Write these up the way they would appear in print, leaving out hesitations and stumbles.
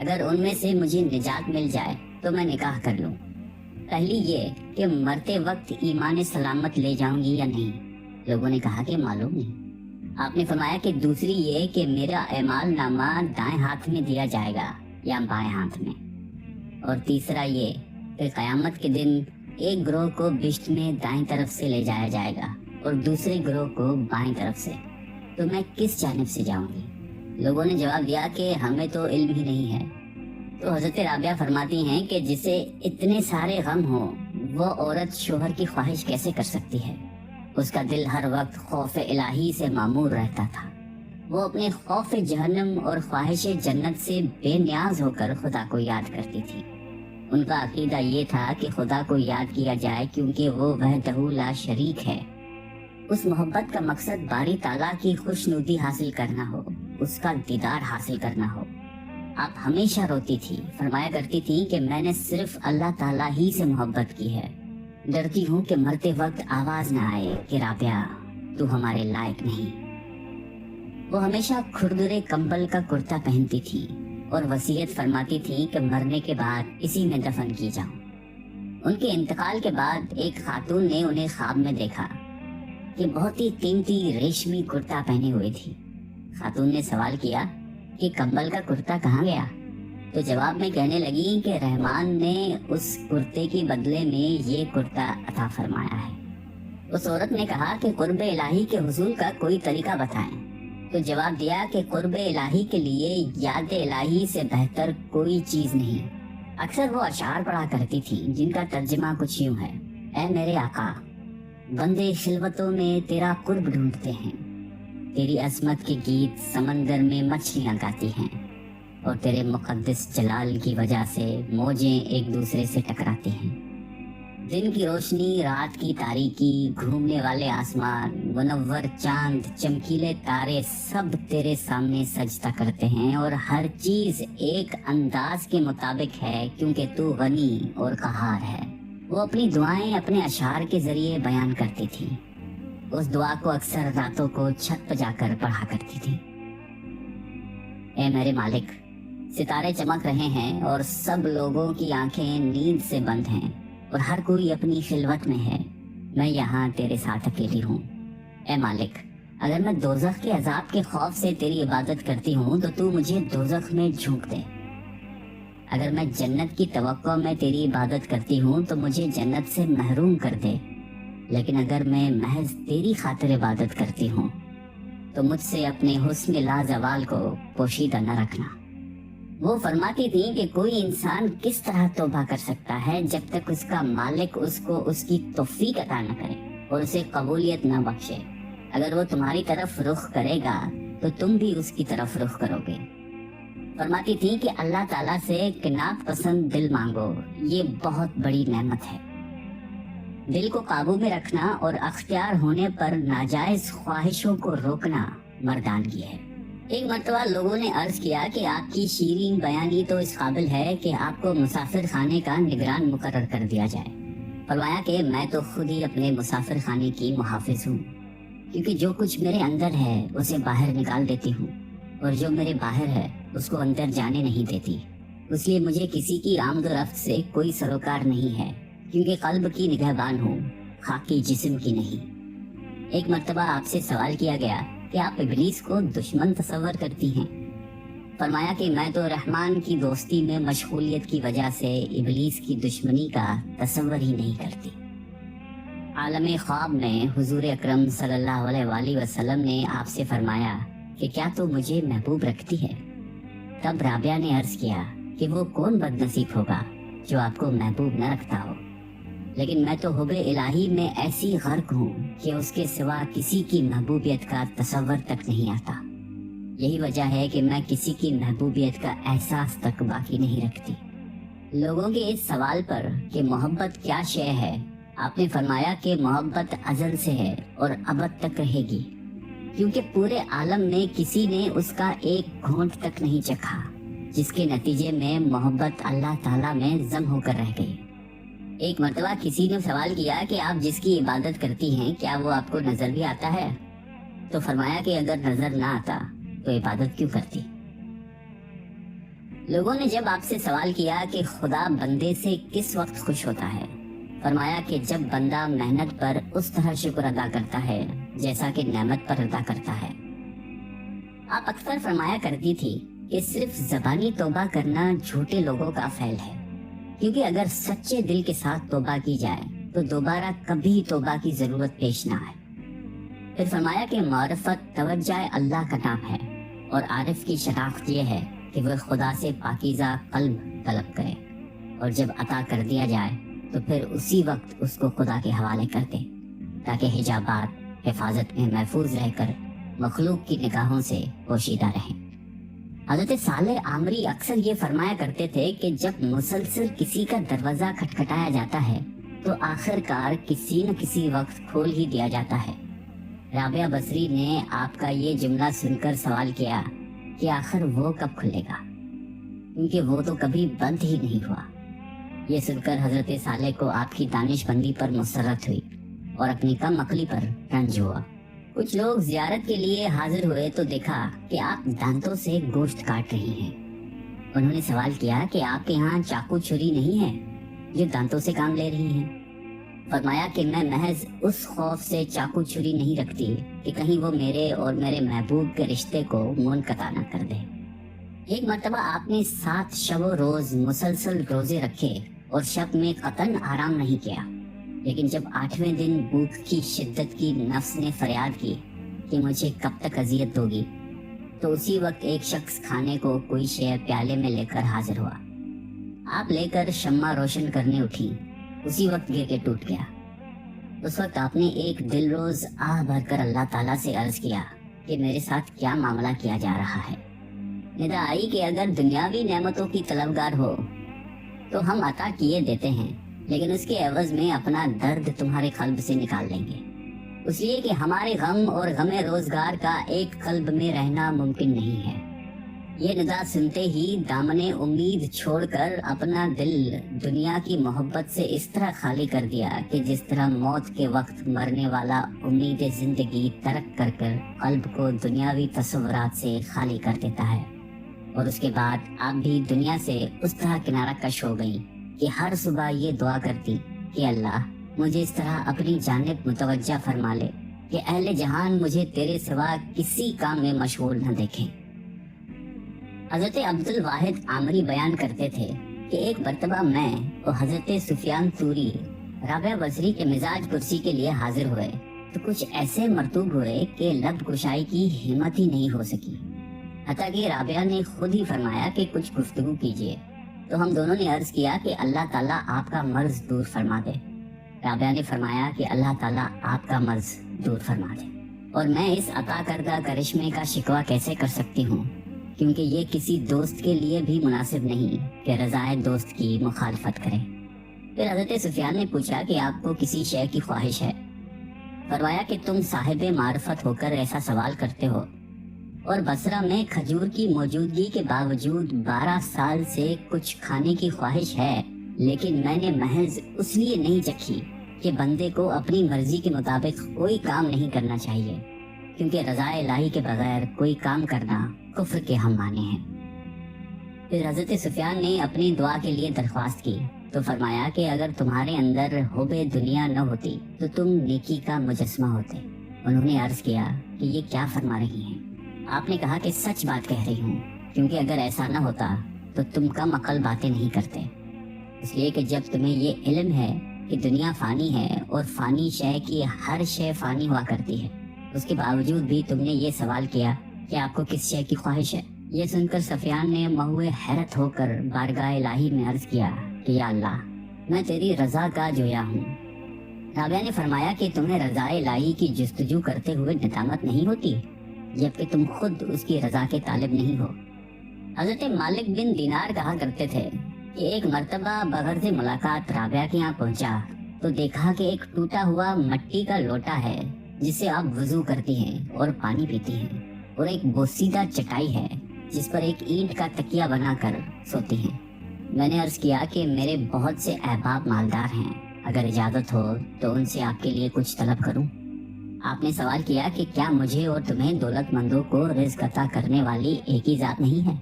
اگر ان میں سے مجھے نجات مل جائے تو میں نکاح کر لوں۔ پہلی یہ کہ مرتے وقت ایمان سلامت لے جاؤں گی یا نہیں۔ لوگوں نے کہا کہ معلوم نہیں۔ آپ نے فرمایا کہ دوسری یہ کہ میرا اعمال نامہ دائیں ہاتھ میں دیا جائے گا یا بائیں ہاتھ میں، اور تیسرا یہ کہ قیامت کے دن ایک گروہ کو بشت میں دائیں طرف سے لے جایا جائے گا اور دوسرے گروہ کو بائیں طرف سے، تو میں کس جانب سے جاؤں گی؟ لوگوں نے جواب دیا کہ ہمیں تو علم ہی نہیں ہے۔ تو حضرت رابعہ فرماتی ہیں کہ جسے اتنے سارے غم ہوں وہ عورت شوہر کی خواہش کیسے کر سکتی ہے؟ اس کا دل ہر وقت خوف الہی سے معمور رہتا تھا۔ وہ اپنے خوف جہنم اور خواہش جنت سے بے نیاز ہو کر خدا کو یاد کرتی تھی۔ ان کا عقیدہ یہ تھا کہ خدا کو یاد کیا جائے کیونکہ وہ وحدہ لا شریک ہے۔ اس محبت کا مقصد باری تعالیٰ کی خوشنودی حاصل کرنا ہو، اس کا دیدار حاصل کرنا ہو۔ آپ ہمیشہ روتی تھی، فرمایا کرتی تھی کہ میں نے صرف اللہ تعالیٰ ہی سے محبت کی ہے، ڈرتی ہوں کہ مرتے وقت آواز نہ آئے کہ رابعہ تو ہمارے لائق نہیں۔ وہ ہمیشہ کھردرے کمبل کا کرتا پہنتی تھی اور وصیت فرماتی تھی کہ مرنے کے بعد اسی میں دفن کی جاؤں۔ ان کے انتقال کے بعد ایک خاتون نے انہیں خواب میں دیکھا کہ بہت ہی قیمتی ریشمی کرتا پہنے ہوئے تھی۔ خاتون نے سوال کیا کہ کمبل کا کرتا کہاں گیا؟ تو جواب میں کہنے لگی کہ رحمان نے اس کرتے کی بدلے میں یہ کرتا عطا فرمایا ہے۔ اس عورت نے کہا کہ قرب الہی کے حصول کا کوئی طریقہ بتائیں۔ تو جواب دیا کہ قرب الہی کے لیے یاد الہی سے بہتر کوئی چیز نہیں۔ اکثر وہ اشعار پڑھا کرتی تھی جن کا ترجمہ کچھ یوں ہے: اے میرے آقا، بندے خلوتوں میں تیرا قرب ڈھونڈتے ہیں، تیری عظمت کے گیت سمندر میں مچھلیاں گاتی ہیں، اور تیرے مقدس جلال کی وجہ سے موجیں ایک دوسرے سے ٹکراتی ہیں۔ دن کی روشنی، رات کی تاریکی، گھومنے والے آسمان، منور چاند، چمکیلے تارے سب تیرے سامنے سجدہ کرتے ہیں، اور ہر چیز ایک انداز کے مطابق ہے کیونکہ تو غنی اور قہار ہے۔ وہ اپنی دعائیں اپنے اشعار کے ذریعے بیان کرتی تھی۔ اس دعا کو اکثر راتوں کو چھت پہ جا کر پڑھا کرتی تھی: اے میرے مالک، ستارے چمک رہے ہیں اور سب لوگوں کی آنکھیں نیند سے بند ہیں اور ہر کوئی اپنی خلوت میں ہے، میں یہاں تیرے ساتھ اکیلی ہوں۔ اے مالک، اگر میں دوزخ کے عذاب کے خوف سے تیری عبادت کرتی ہوں تو تو مجھے دوزخ میں جھونک دے۔ اگر میں جنت کی توقع میں تیری عبادت کرتی ہوں تو مجھے جنت سے محروم کر دے، لیکن اگر میں محض تیری خاطر عبادت کرتی ہوں تو مجھ سے اپنے حسن لازوال کو پوشیدہ نہ رکھنا۔ وہ فرماتی تھی کہ کوئی انسان کس طرح توبہ کر سکتا ہے جب تک اس کا مالک اس کو اس کی توفیق عطا نہ کرے اور اسے قبولیت نہ بخشے۔ اگر وہ تمہاری طرف رخ کرے گا تو تم بھی اس کی طرف رخ کرو گے۔ فرماتی تھی کہ اللہ تعالیٰ سے قناعت پسند دل مانگو، یہ بہت بڑی نعمت ہے۔ دل کو قابو میں رکھنا اور اختیار ہونے پر ناجائز خواہشوں کو روکنا مردانگی ہے۔ ایک مرتبہ لوگوں نے عرض کیا کہ آپ کی شیرین بیانی تو اس قابل ہے کہ آپ کو مسافر خانے کا نگران مقرر کر دیا جائے۔ فرمایا کہ میں تو خود ہی اپنے مسافر خانے کی محافظ ہوں، کیونکہ جو کچھ میرے اندر ہے اسے باہر نکال دیتی ہوں، اور جو میرے باہر ہے اس کو اندر جانے نہیں دیتی۔ اس لیے مجھے کسی کی آمد و رفت سے کوئی سروکار نہیں ہے، کیونکہ قلب کی نگہبان ہوں، خاکی جسم کی نہیں۔ ایک مرتبہ آپ سے سوال کیا گیا کہ آپ ابلیس کو دشمن تصور کرتی ہیں؟ فرمایا کہ میں تو رحمان کی دوستی میں مشغولیت کی وجہ سے ابلیس کی دشمنی کا تصور ہی نہیں کرتی۔ عالم خواب میں حضور اکرم صلی اللہ علیہ وآلہ وسلم نے آپ سے فرمایا کہ کیا تو مجھے محبوب رکھتی ہے؟ تب رابعہ نے عرض کیا کہ وہ کون بد نصیب ہوگا جو آپ کو محبوب نہ رکھتا ہو، لیکن میں تو حب الہی میں ایسی غرق ہوں کہ اس کے سوا کسی کی محبوبیت کا تصور تک نہیں آتا۔ یہی وجہ ہے کہ میں کسی کی محبوبیت کا احساس تک باقی نہیں رکھتی۔ لوگوں کے اس سوال پر کہ محبت کیا شے ہے، آپ نے فرمایا کہ محبت ازل سے ہے اور ابد تک رہے گی، کیونکہ پورے عالم میں کسی نے اس کا ایک گھونٹ تک نہیں چکھا، جس کے نتیجے میں محبت اللہ تعالیٰ میں ضم ہو کر رہ گئی۔ ایک مرتبہ کسی نے سوال کیا کہ آپ جس کی عبادت کرتی ہیں کیا وہ آپ کو نظر بھی آتا ہے؟ تو فرمایا کہ اگر نظر نہ آتا تو عبادت کیوں کرتی؟ لوگوں نے جب آپ سے سوال کیا کہ خدا بندے سے کس وقت خوش ہوتا ہے، فرمایا کہ جب بندہ محنت پر اس طرح شکر ادا کرتا ہے جیسا کہ نعمت پر ادا کرتا ہے۔ آپ اکثر فرمایا کرتی تھی کہ صرف زبانی توبہ کرنا جھوٹے لوگوں کا فعل ہے، کیونکہ اگر سچے دل کے ساتھ توبہ کی جائے تو دوبارہ کبھی توبہ کی ضرورت پیش نہ آئے۔ پھر فرمایا کہ معرفت توجہ اللہ کا نام ہے، اور عارف کی شناخت یہ ہے کہ وہ خدا سے پاکیزہ قلب طلب کرے، اور جب عطا کر دیا جائے تو پھر اسی وقت اس کو خدا کے حوالے کر دے، تاکہ حجابات حفاظت میں محفوظ رہ کر مخلوق کی نگاہوں سے پوشیدہ رہیں۔ حضرت صالح عامری اکثر یہ فرمایا کرتے تھے کہ جب مسلسل کسی کا دروازہ کھٹکھٹایا جاتا ہے تو آخر کار کسی نہ کسی وقت کھول ہی دیا جاتا ہے۔ رابعہ بصری نے آپ کا یہ جملہ سن کر سوال کیا کہ آخر وہ کب کھلے گا، کیونکہ وہ تو کبھی بند ہی نہیں ہوا۔ یہ سن کر حضرت صالح کو آپ کی دانش بندی پر مسرت ہوئی اور اپنی کم عقلی پر رنج ہوا۔ کچھ لوگ زیارت کے لیے حاضر ہوئے تو دیکھا کہ آپ دانتوں سے گوشت کاٹ رہی ہیں۔ انہوں نے سوال کیا کہ آپ کے یہاں چاقو چھری نہیں ہے جو دانتوں سے کام لے رہی ہیں؟ فرمایا کہ میں محض اس خوف سے چاقو چھری نہیں رکھتی کہ کہیں وہ میرے اور میرے محبوب کے رشتے کو منقطع نہ کر دے۔ ایک مرتبہ آپ نے 7 شب و روز مسلسل روزے رکھے اور شب میں قطعاً آرام نہیں کیا، لیکن جب 8ویں دن بھوک کی شدت کی نفس نے فریاد کی کہ مجھے کب تک اذیت ہوگی، تو اسی وقت ایک شخص کھانے کو کوئی شے پیالے میں لے کر حاضر ہوا۔ آپ لے کر شمع روشن کرنے اٹھی، اسی وقت گر کے ٹوٹ گیا۔ اس وقت آپ نے ایک دل روز آہ بھر کر اللہ تعالیٰ سے عرض کیا کہ میرے ساتھ کیا معاملہ کیا جا رہا ہے۔ ندا آئی کہ اگر دنیاوی نعمتوں کی طلبگار ہو تو ہم عطا کیے دیتے ہیں، لیکن اس کے عوض میں اپنا درد تمہارے قلب سے نکال لیں گے، اس لیے کہ ہمارے غم اور غم روزگار کا ایک قلب میں رہنا ممکن نہیں ہے۔ یہ ندا سنتے ہی دامن امید چھوڑ کر اپنا دل دنیا کی محبت سے اس طرح خالی کر دیا کہ جس طرح موت کے وقت مرنے والا امید زندگی ترک کر کر قلب کو دنیاوی تصورات سے خالی کر دیتا ہے۔ اور اس کے بعد آپ بھی دنیا سے اس طرح کنارہ کش ہو گئی کہ ہر صبح یہ دعا کرتی کہ اللہ مجھے اس طرح اپنی جانب متوجہ فرما لے کہ اہل جہان مجھے تیرے سوا کسی کام میں مشغول نہ دیکھیں۔ حضرت عبد الواحد عامری بیان کرتے تھے کہ ایک مرتبہ میں اور حضرت سفیان ثوری رابعہ بصری کے مزاج پرسی کے لیے حاضر ہوئے تو کچھ ایسے مرطوب ہوئے کہ لب کشائی کی ہمت ہی نہیں ہو سکی، حتیٰ کہ رابعہ نے خود ہی فرمایا کہ کچھ گفتگو کیجیے، تو ہم دونوں نے عرض کیا کہ اللہ تعالیٰ آپ کا مرض دور فرما دے۔ رابعہ نے فرمایا کہ اللہ تعالیٰ آپ کا مرض دور فرما دے، اور میں اس عطا کردہ کرشمے کا شکوہ کیسے کر سکتی ہوں، کیونکہ یہ کسی دوست کے لیے بھی مناسب نہیں کہ رضائے دوست کی مخالفت کرے۔ پھر حضرت سفیان نے پوچھا کہ آپ کو کسی شے کی خواہش ہے؟ فرمایا کہ تم صاحب معرفت ہو کر ایسا سوال کرتے ہو، اور بصرہ میں کھجور کی موجودگی کے باوجود 12 سال سے کچھ کھانے کی خواہش ہے، لیکن میں نے محض اس لیے نہیں چکھی کہ بندے کو اپنی مرضی کے مطابق کوئی کام نہیں کرنا چاہیے، کیونکہ رضا الہی کے بغیر کوئی کام کرنا کفر کے ہم معنی ہیں۔ پھر حضرت سفیان نے اپنی دعا کے لیے درخواست کی تو فرمایا کہ اگر تمہارے اندر حب دنیا نہ ہوتی تو تم نیکی کا مجسمہ ہوتے۔ انہوں نے عرض کیا کہ یہ کیا فرما رہی ہیں؟ آپ نے کہا کہ سچ بات کہہ رہی ہوں، کیونکہ اگر ایسا نہ ہوتا تو تم کم عقل باتیں نہیں کرتے، اس لیے کہ جب تمہیں یہ علم ہے کہ دنیا فانی ہے اور فانی شے کی ہر شے فانی ہوا کرتی ہے، اس کے باوجود بھی تم نے یہ سوال کیا کہ آپ کو کس شے کی خواہش ہے۔ یہ سن کر سفیان نے مہوے حیرت ہو کر بارگاہ الہی میں عرض کیا کہ یا اللہ میں تیری رضا کا جویا ہوں۔ رابعہ نے فرمایا کہ تمہیں رضا الہی کی جستجو کرتے ہوئے ندامت نہیں ہوتی جبکہ تم خود اس کی رضا کے طالب نہیں ہو۔ حضرت مالک بن دینار کہا کرتے تھے کہ ایک مرتبہ بغرض ملاقات رابعہ کے یہاں پہنچا تو دیکھا کہ ایک ٹوٹا ہوا مٹی کا لوٹا ہے جس سے آپ وضو کرتی ہیں اور پانی پیتی ہیں، اور ایک بوسیدہ چٹائی ہے جس پر ایک اینٹ کا تکیہ بنا کر سوتی ہیں۔ میں نے عرض کیا کہ میرے بہت سے احباب مالدار ہیں، اگر اجازت ہو تو ان سے آپ کے لیے کچھ طلب کروں۔ آپ نے سوال کیا کہ کیا مجھے اور تمہیں دولت مندوں کو رزق عطا کرنے والی ایک ہی ذات نہیں ہے؟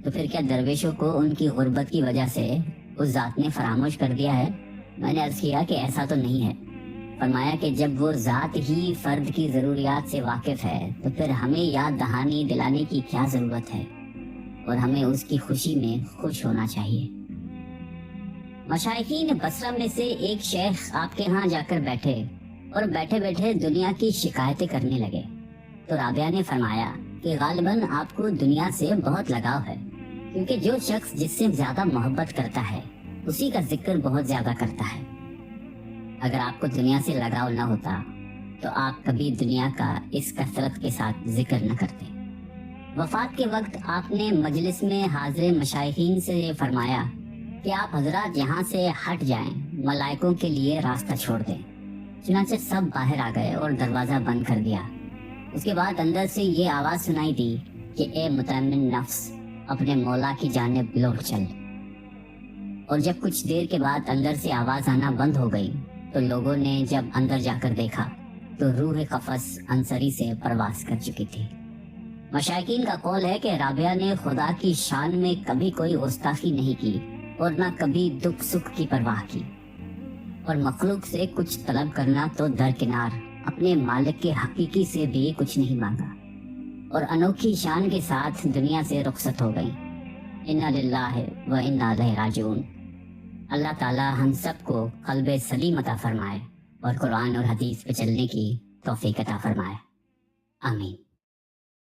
تو پھر کیا درویشوں کو ان کی غربت کی وجہ سے اس ذات نے فراموش کر دیا ہے؟ میں نے عرض کیا کہ ایسا تو نہیں ہے۔ فرمایا کہ جب وہ ذات ہی فرد کی ضروریات سے واقف ہے تو پھر ہمیں یاد دہانی دلانے کی کیا ضرورت ہے، اور ہمیں اس کی خوشی میں خوش ہونا چاہیے۔ مشائخین بصرہ میں سے ایک شیخ آپ کے ہاں جا کر بیٹھے اور بیٹھے بیٹھے دنیا کی شکایتیں کرنے لگے، تو رابعہ نے فرمایا کہ غالباً آپ کو دنیا سے بہت لگاؤ ہے، کیونکہ جو شخص جس سے زیادہ محبت کرتا ہے اسی کا ذکر بہت زیادہ کرتا ہے۔ اگر آپ کو دنیا سے لگاؤ نہ ہوتا تو آپ کبھی دنیا کا اس کثرت کے ساتھ ذکر نہ کرتے۔ وفات کے وقت آپ نے مجلس میں حاضر مشائخین سے یہ فرمایا کہ آپ حضرات یہاں سے ہٹ جائیں، ملائکوں کے لیے راستہ چھوڑ دیں۔ چنانچہ سب باہر آ گئے اور دروازہ بند کر دیا۔ اس کے بعد اندر سے یہ آواز سنائی دی کہ اے مطمئن نفس، اپنے مولا کی جانب لوٹ چل۔ اور جب کچھ دیر کے بعد اندر سے آواز آنا بند ہو گئی تو لوگوں نے جب اندر جا کر دیکھا تو روح قفس انصری سے پرواز کر چکی تھی۔ مشائقین کا قول ہے کہ رابعہ نے خدا کی شان میں کبھی کوئی گستاخی نہیں کی اور نہ کبھی دکھ سکھ کی پرواہ کی، اور مخلوق سے کچھ طلب کرنا تو درکنار، اپنے مالک کے حقیقی سے بھی کچھ نہیں مانگا، اور انوکھی شان کے ساتھ دنیا سے رخصت ہو گئی۔ انا للہ و انا الیہ راجعون۔ اللہ تعالی ہم سب کو قلب سلیم عطا فرمائے اور قرآن اور حدیث پہ چلنے کی توفیق عطا فرمائے۔ آمین۔